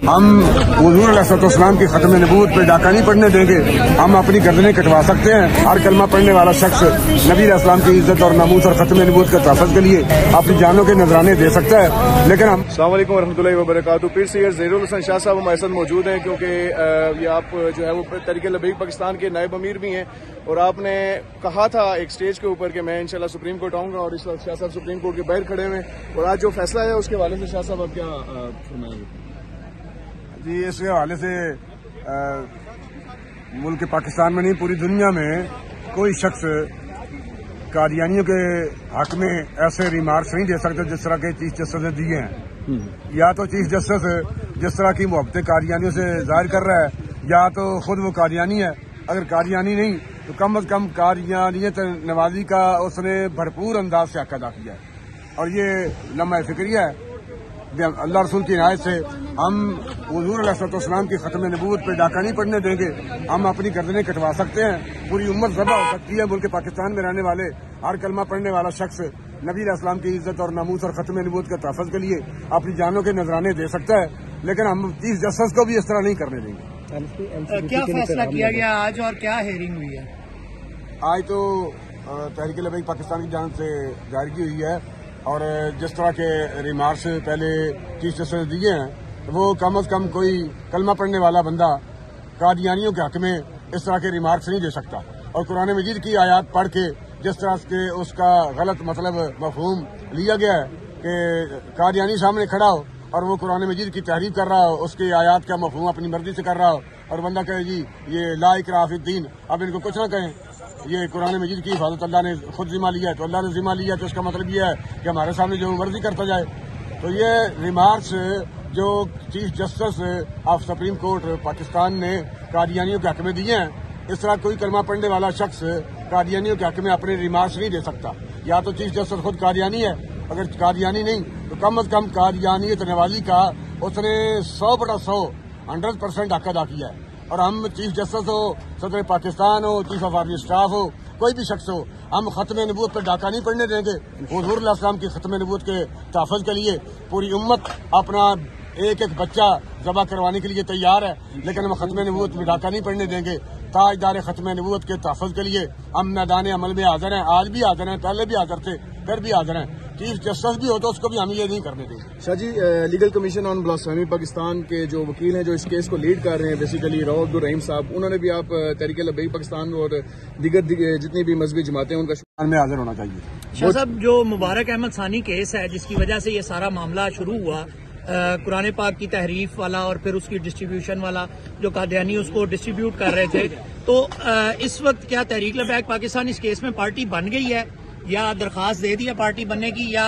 ہم حضور अलैहिस्सलाम की खत्म नबूवत पे डाका नहीं पड़ने देंगे। हम अपनी गर्दनें कटवा सकते हैं। हर कलमा पढ़ने वाला शख्स नबी अलैहिस्सलाम की इज्जत और नमूस और खत्म नबूवत के तहफ़्फ़ुज़ के लिए अपनी जानों के नजराने दे सकता है। लेकिन हम अस्सलाम वालेकुम रहमतुल्लाहि व बरकातहू। पीर सैयद ज़हीरुल हसन शाह साहब हमारे साथ मौजूद हैं, क्योंकि ये आप जो है वो तहरीक लबैक पाकिस्तान के नायब अमीर भी हैं, और आपने कहा था एक स्टेज के ऊपर कि मैं इंशाल्लाह सुप्रीम कोर्ट आऊँगा, और इस वक्त शाह साहब सुप्रीम कोर्ट के बाहर खड़े हुए हैं। और आज जो फैसला है उसके हवाले से शाह साहब आप क्या फरमाएंगे? जी, इस हवाले से मुल्क पाकिस्तान में नहीं, पूरी दुनिया में कोई शख्स कादियानियों के हक में ऐसे रिमार्क्स नहीं दे सकते जिस तरह के चीफ जस्टिस ने दिए हैं। या तो चीफ जस्टिस जिस तरह की मोहब्बत कादियानियों से जाहिर कर रहा है, या तो खुद वो कादियानी है। अगर कादियानी नहीं तो कम अज कम कादियानियत नवाजी का उसने भरपूर अंदाज से हक अदा किया है, और ये लम्हा फिक्रिया है। अल्लाह रसूल की इनायत से हम हुजूर अलैहिस्सलाम की खत्म नबूवत पे डाका नहीं पड़ने देंगे। हम अपनी गर्दनें कटवा सकते हैं। पूरी उम्मत ज़बा हो सकती है। मुल्क पाकिस्तान में रहने वाले हर कलमा पढ़ने वाला शख्स नबी अलैहिस्सलाम की इज्जत और नमूस और खत्म नबूवत के तहफ़्फ़ुज़ के लिए अपनी जानों के नजराने दे सकता है। लेकिन हम चीफ जस्टिस को भी इस तरह नहीं करने देंगे। क्या फैसला किया गया आज और क्या हेयरिंग हुई है? आज तो तहरीक लबैक पाकिस्तान की जानिब से जारी की हुई है, और जिस तरह के रिमार्क्स पहले चीफ जस्टिस ने दिए हैं, वो कम अज कम कोई कलमा पढ़ने वाला बंदा कादियानियों के हक में इस तरह के रिमार्क्स नहीं दे सकता। और कुरान मजीद की आयत पढ़ के जिस तरह से उसका गलत मतलब मफहूम लिया गया है कि कादियानी सामने खड़ा हो और वो कुरान मजीद की तहरीफ कर रहा हो, उसकी आयत का मफहूम अपनी मर्जी से कर रहा हो, और बंदा कहे जी ये ला इकराह फिद्दीन, अब इनको कुछ ना कहें, ये कुरान मजीद की हिफाजत अल्लाह ने खुद जिम्मा लिया है, तो अल्लाह ने जिम्मा लिया तो इसका मतलब ये है कि हमारे सामने जो मर्जी करता जाए। तो ये रिमार्क्स जो chief justice of supreme court Pakistan ने कादियानियों के हक में दिए हैं, इस तरह कोई कलमा पढ़ने वाला शख्स कादियानियों के हक में अपने रिमार्क्स नहीं दे सकता। या तो चीफ जस्टिस खुद कादियानी है, अगर कादियानी नहीं तो कम अज कम कादियानियत नवाजी का उसने 100/100 100% हक अदा किया है। और हम चीफ जस्टिस हो, सदर पाकिस्तान हो, चीफ ऑफ आर्मी स्टाफ हो, कोई भी शख्स हो, हम खत्म नबूवत पर डाका नहीं पड़ने देंगे। हुजूर अलैहिस्सलाम की खत्म नबूवत के तहफ़्फ़ुज़ के लिए पूरी उम्मत अपना एक एक बच्चा ज़बह करवाने के लिए तैयार है, लेकिन हम खत्म नबूवत में डाका नहीं पड़ने देंगे। ताजदार खत्म नबूवत के तहफ़्फ़ुज़ के लिए हम मैदान अमल में हाजिर हैं, आज भी हाजिर हैं, पहले भी हाजिर थे, फिर भी हाजिर हैं। चीफ जस्टिस भी हो तो उसको भी हम ये नहीं करने देंगे। Shah ji, legal commission on blasphemy Pakistan के जो वकील हैं जो इस केस को लीड कर रहे हैं, बेसिकली रऊफ अब्दुल रहीम साहब, उन्होंने भी आप तहरीक लबैक पाकिस्तान और दीगर जितनी भी मजहबी जमातें उनका में हाजिर होना चाहिए। शाह साहब, जो मुबारक अहमद सानी केस है जिसकी वजह से ये सारा मामला शुरू हुआ, कुरान पाक की तहरीफ वाला और फिर उसकी डिस्ट्रीब्यूशन वाला, जो कादियानी उसको डिस्ट्रीब्यूट कर रहे थे, तो इस वक्त क्या तहरीक लबैक पाकिस्तान इस केस में पार्टी बन गई है, या दरखास्त दे दी है पार्टी बनने की, या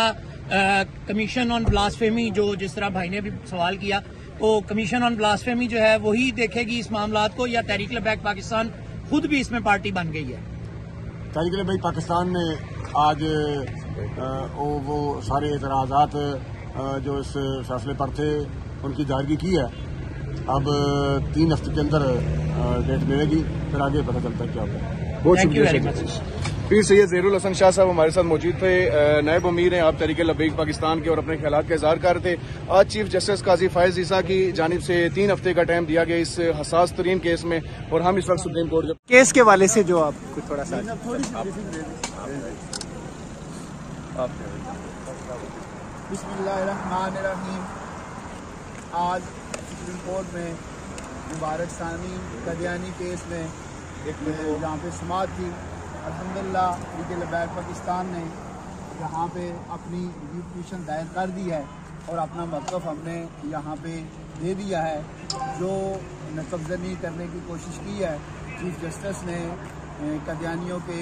कमीशन ऑन ब्लास्फेमी जो जिस तरह भाई ने भी सवाल किया, तो कमीशन ऑन ब्लास्फेमी जो है वही देखेगी इस मामलात को, या तहरीक लबैक पाकिस्तान खुद भी इसमें पार्टी बन गई है? तहरीक लबैक पाकिस्तान ने आज वो सारे एतराज़ात जो इस फैसले पर थे उनकी दायरगी की है। अब 3 हफ्ते के अंदर डेट मिलेगी, फिर आगे पता चलता है क्या होगा। बहुत शुक्रिया। पीर सैयद ज़हीरुल हसन शाह साहब हमारे साथ मौजूद थे, नायब अमीर हैं आप तहरीक लबैक पाकिस्तान के, और अपने ख्यालात का इज़हार कर रहे थे। आज चीफ जस्टिस काजी फायज ईसा की जानिब से 3 हफ्ते का टाइम दिया गया इस हसास तरीन केस में, और हम इस वक्त सुप्रीम कोर्ट केस के हवाले से जो आप कुछ थोड़ा सा बिस्मिल्लाहिर्रहमानिर्रहीम। आज सुप्रीम कोर्ट में मुबारक सानी कादियानी केस में जहाँ पे समाअत थी, अल्हम्दुलिल्लाह तहरीक लबैक पाकिस्तान ने यहाँ पे अपनी रिव्यू पिटीशन दायर कर दी है, और अपना मौक़िफ़ हमने यहाँ पे दे दिया है। जो नक़बज़नी करने की कोशिश की है चीफ जस्टिस ने कादियानियों के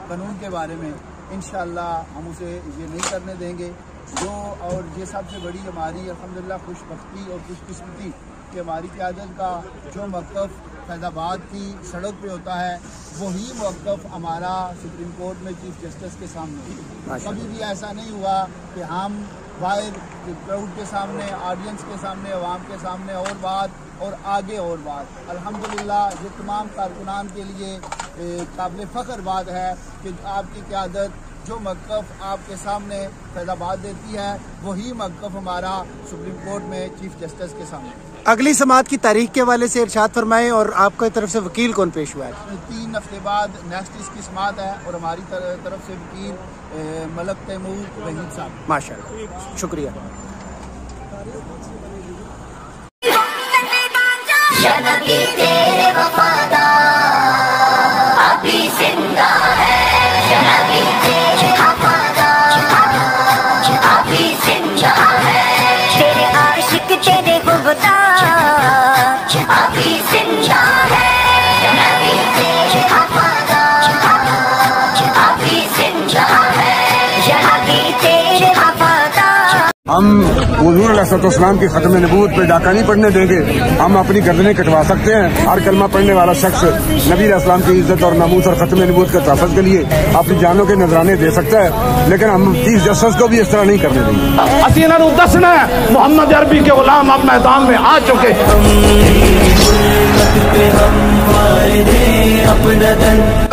कानून के बारे में, इंशाअल्लाह हम उसे ये नहीं करने देंगे। जो और ये सबसे बड़ी हमारी अल्हम्दुलिल्लाह खुशबख्ती और खुशकिस्मती कि हमारी क़यादत का जो मौक़िफ़ फैज़ाबाद की सड़क पे होता है, वही मौक़िफ़ हमारा सुप्रीम कोर्ट में चीफ जस्टिस के सामने। कभी भी ऐसा नहीं हुआ कि हम बाहर क्राउड के सामने, ऑडियंस के सामने, अवाम के सामने और बात और आगे और बात। अल्हम्दुलिल्लाह ये तमाम कारकुनान के लिए काबिल फ़ख्र बात है कि आपकी क़यादत جو موقف آپ کے سامنے فیض آباد دیتی ہے وہی موقف ہمارا سپریم کورٹ میں چیف جسٹس کے سامنے. اگلی سماعت کی تاریخ کے حوالے سے ارشاد فرمائیں، اور آپ کی طرف سے وکیل کون پیش ہوا ہے؟ 3 ہفتے بعد نیکسٹ اس کی سماعت ہے اور ہماری طرف سے وکیل ملک تیمور وحید صاحب. ماشاء اللہ، شکریہ. ہم حضور علیہ السلام کی ختم نبوت پہ ڈاکہ نہیں پڑنے دیں گے. ہم اپنی گردنیں کٹوا سکتے ہیں. ہر کلمہ پڑھنے والا شخص نبی علیہ السلام کی عزت اور ناموس اور ختم نبوت کے تحفظ کے لیے اپنی جانوں کے نذرانے دے سکتا ہے، لیکن ہم چیف جسٹس کو بھی اس طرح نہیں کرنے دیں گے. اسینہ نو دسنا ہے محمد عربی کے غلام اب میدان میں آ چکے.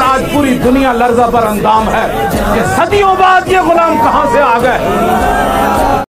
آج پوری دنیا لرزہ پر اندام ہے کہ صدیوں بعد یہ غلام کہاں سے آ گئے.